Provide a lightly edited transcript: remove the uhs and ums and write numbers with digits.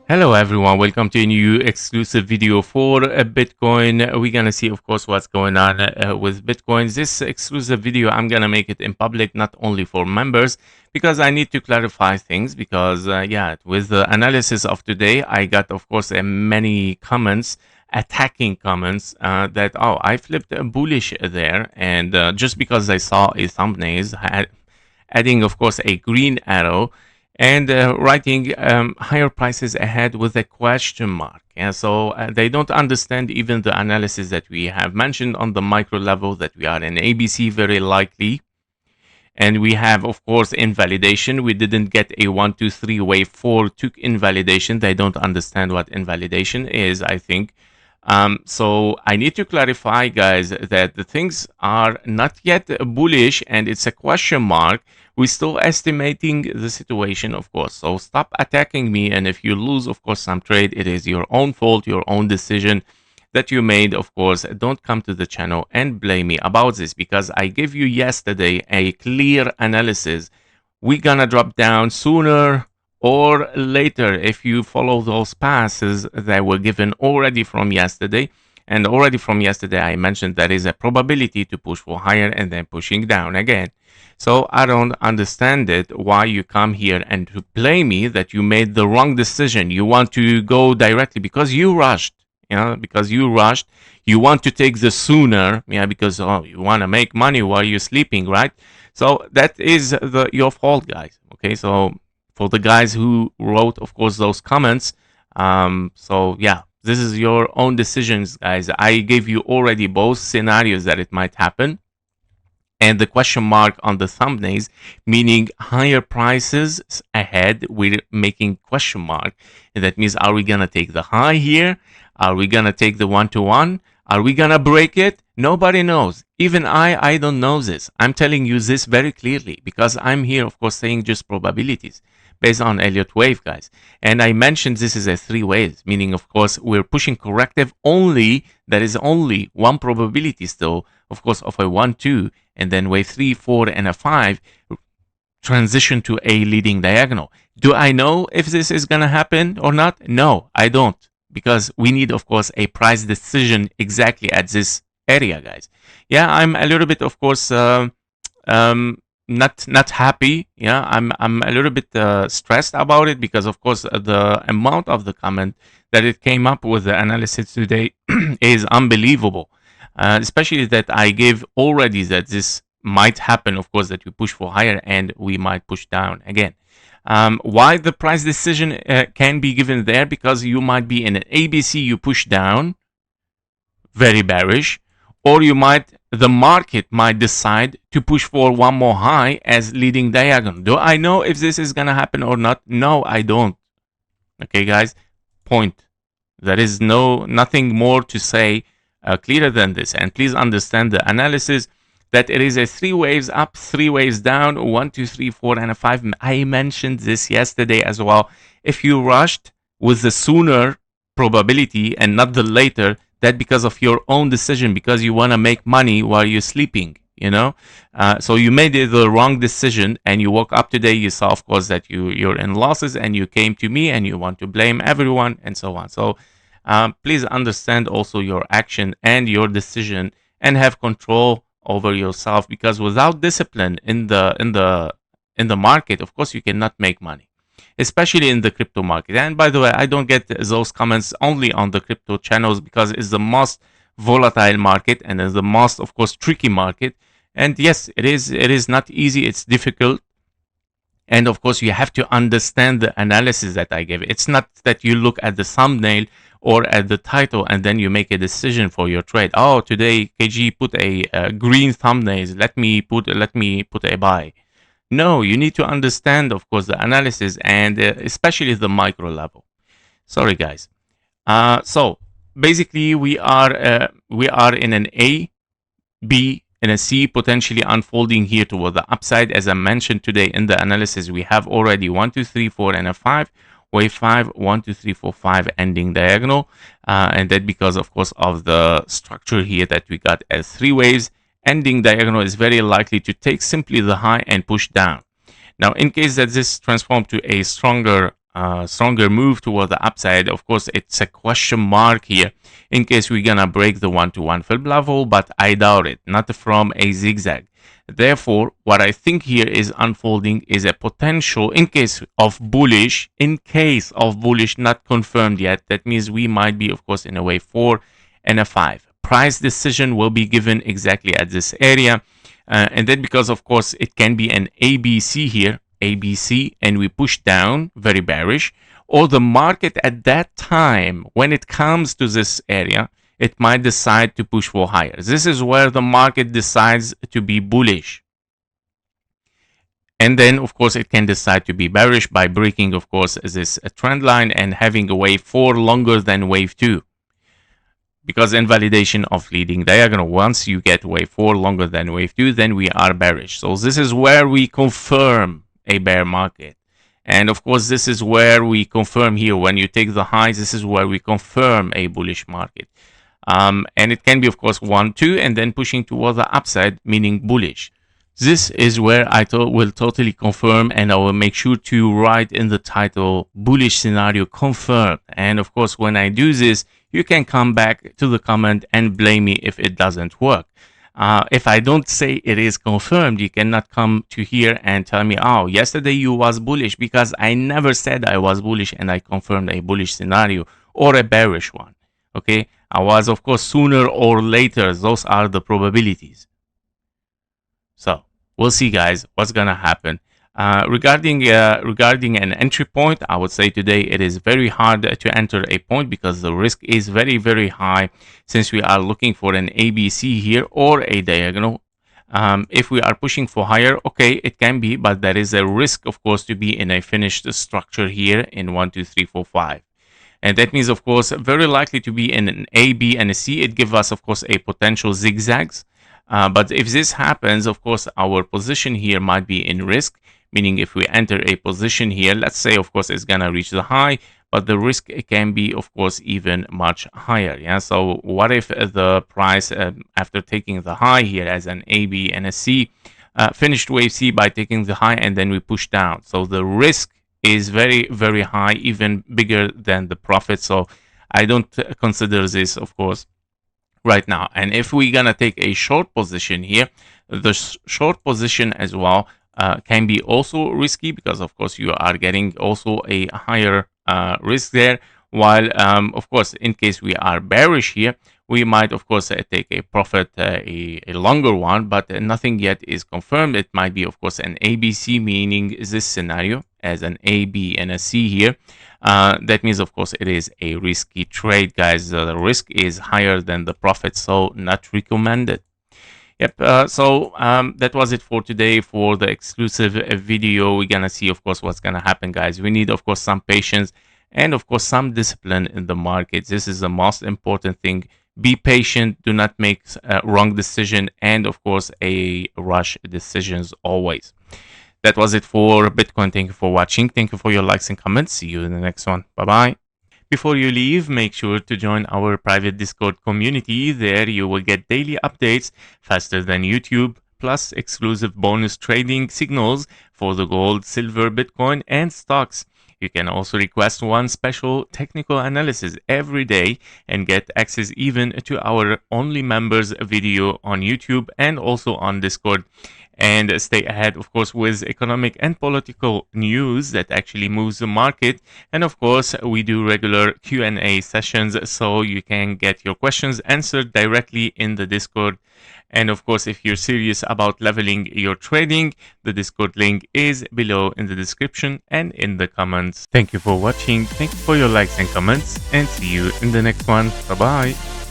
Hello everyone, welcome to a new exclusive video for Bitcoin. We're gonna see, of course, what's going on with Bitcoin. This exclusive video, I'm gonna make it in public, not only for members, because I need to clarify things. Because with the analysis of today, I got, of course, many comments, attacking comments that I flipped bullish there, and just because I saw a thumbnail adding, of course, a green arrow, and writing higher prices ahead with a question mark. Yeah, so they don't understand even the analysis that we have mentioned on the micro level, that we are in ABC very likely. And we have, of course, invalidation. We didn't get a 1, 2, 3 wave 4 took invalidation. They don't understand what invalidation is, I think. So I need to clarify, guys, that the things are not yet bullish and it's a question mark. We're still estimating the situation, of course. So stop attacking me. And if you lose, of course, some trade, it is your own fault, your own decision that you made, of course. Don't come to the channel and blame me about this, because I gave you yesterday a clear analysis. We're gonna drop down sooner or later if you follow those passes that were given already from yesterday. And already from yesterday, I mentioned there is a probability to push for higher and then pushing down again. So I don't understand it, why you come here and to blame me that you made the wrong decision. You want to go directly because you rushed, because you rushed. You want to take the sooner, because you want to make money while you're sleeping, right? So that is your fault, guys. Okay, so for the guys who wrote, of course, those comments, this is your own decisions, guys. I gave you already both scenarios that it might happen, and the question mark on the thumbnails, meaning higher prices ahead. We're making question mark, and that means, are we gonna take the high here? Are we gonna take the 1-to-1? Are we gonna break it? Nobody knows. Even I don't know this. I'm telling you this very clearly because I'm here, of course, saying just probabilities based on Elliott Wave, guys. And I mentioned this is a 3 waves, meaning, of course, we're pushing corrective only. There is only one probability still, of course, of a 1, 2, and then wave 3, 4, and a 5 transition to a leading diagonal. Do I know if this is going to happen or not? No, I don't, because we need, of course, a price decision exactly at this area, guys. Yeah, I'm a little bit, of course, not happy. I'm a little bit stressed about it, because of course the amount of the comment that it came up with the analysis today is unbelievable, especially that I gave already that this might happen, of course, that we push for higher and we might push down again. Why the price decision can be given there? Because you might be in an ABC, you push down, very bearish, or the market might decide to push for one more high as leading diagonal. Do I know if this is going to happen or not? No, I don't. Okay, guys, point. There is nothing more to say clearer than this. And please understand the analysis that it is a 3 waves up, 3 waves down, 1, 2, 3, 4, and a 5. I mentioned this yesterday as well. If you rushed with the sooner probability and not the later, that because of your own decision, because you want to make money while you're sleeping, so you made the wrong decision, and you woke up today, you saw, of course, that you're in losses, and you came to me and you want to blame everyone and so on. So please understand also your action and your decision, and have control over yourself, because without discipline in the market, of course, you cannot make money, especially in the crypto market. And by the way, I don't get those comments only on the crypto channels, because it's the most volatile market and it's the most, of course, tricky market. And yes, it is not easy, it's difficult. And of course, you have to understand the analysis that I gave. It's not that you look at the thumbnail or at the title and then you make a decision for your trade. Oh, today KG put a green thumbnail, let me put a buy. No, you need to understand, of course, the analysis, and especially the micro level. Sorry, guys. So basically, we are in an A, B, and a C potentially unfolding here toward the upside. As I mentioned today in the analysis, we have already 1, 2, 3, 4, and a 5. Wave 5, 1, 2, 3, 4, 5 ending diagonal, and that because, of course, of the structure here that we got as 3 waves. Ending diagonal is very likely to take simply the high and push down. Now, in case that this transforms to a stronger move toward the upside, of course, it's a question mark here in case we're gonna break the 1-to-1 fib level, but I doubt it, not from a zigzag. Therefore, what I think here is unfolding is a potential in case of bullish, not confirmed yet. That means we might be, of course, in a wave 4 and a 5. Price decision will be given exactly at this area. And then because, of course, it can be an ABC here, ABC, and we push down, very bearish, or the market at that time, when it comes to this area, it might decide to push for higher. This is where the market decides to be bullish. And then, of course, it can decide to be bearish by breaking, of course, this trend line and having a wave 4 longer than wave 2. Because invalidation of leading diagonal, once you get wave 4 longer than wave 2, then we are bearish. So this is where we confirm a bear market. And of course, this is where we confirm here, when you take the highs, this is where we confirm a bullish market. And it can be, of course, 1, 2, and then pushing toward the upside, meaning bullish. This is where I will totally confirm, and I will make sure to write in the title, bullish scenario confirmed. And of course, when I do this, you can come back to the comment and blame me if it doesn't work. If I don't say it is confirmed, you cannot come to here and tell me, oh, yesterday you was bullish, because I never said I was bullish and I confirmed a bullish scenario or a bearish one. Okay, I was, of course, sooner or later. Those are the probabilities. So we'll see, guys, what's gonna happen. Regarding an entry point, I would say today it is very hard to enter a point because the risk is very, very high, since we are looking for an ABC here or a diagonal. If we are pushing for higher, okay, it can be, but there is a risk, of course, to be in a finished structure here in 1, 2, 3, 4, 5. And that means, of course, very likely to be in an A, B, and a C. It gives us, of course, a potential zigzags. But if this happens, of course, our position here might be in risk, meaning if we enter a position here, let's say, of course, it's going to reach the high, but the risk can be, of course, even much higher. Yeah. So what if the price, after taking the high here as an A, B, and a C, finished wave C by taking the high, and then we push down? So the risk is very, very high, even bigger than the profit. So I don't consider this, of course, right now. And if we're gonna take a short position here, the short position as well can be also risky, because of course you are getting also a higher risk there, while of course, in case we are bearish here, we might, of course, take a profit, a longer one, but nothing yet is confirmed. It might be, of course, an ABC, meaning this scenario as an A, B, and a C here. That means, of course, it is a risky trade, guys. The risk is higher than the profit, so not recommended. Yep. So that was it for today for the exclusive video. We're gonna see, of course, what's gonna happen, guys. We need, of course, some patience and, of course, some discipline in the market. This is the most important thing. Be patient. Do not make wrong decision, and of course, a rush decisions always. That was it for Bitcoin. Thank you for watching. Thank you for your likes and comments. See you in the next one. Bye bye. Before you leave, make sure to join our private Discord community. There you will get daily updates faster than YouTube, plus exclusive bonus trading signals for the gold, silver, Bitcoin, and stocks. You can also request one special technical analysis every day and get access even to our only members video on YouTube and also on Discord. And stay ahead, of course, with economic and political news that actually moves the market. And of course, we do regular Q&A sessions, so you can get your questions answered directly in the Discord. And of course, if you're serious about leveling your trading, the Discord link is below in the description and in the comments. Thank you for watching. Thank you for your likes and comments, and see you in the next one. Bye bye.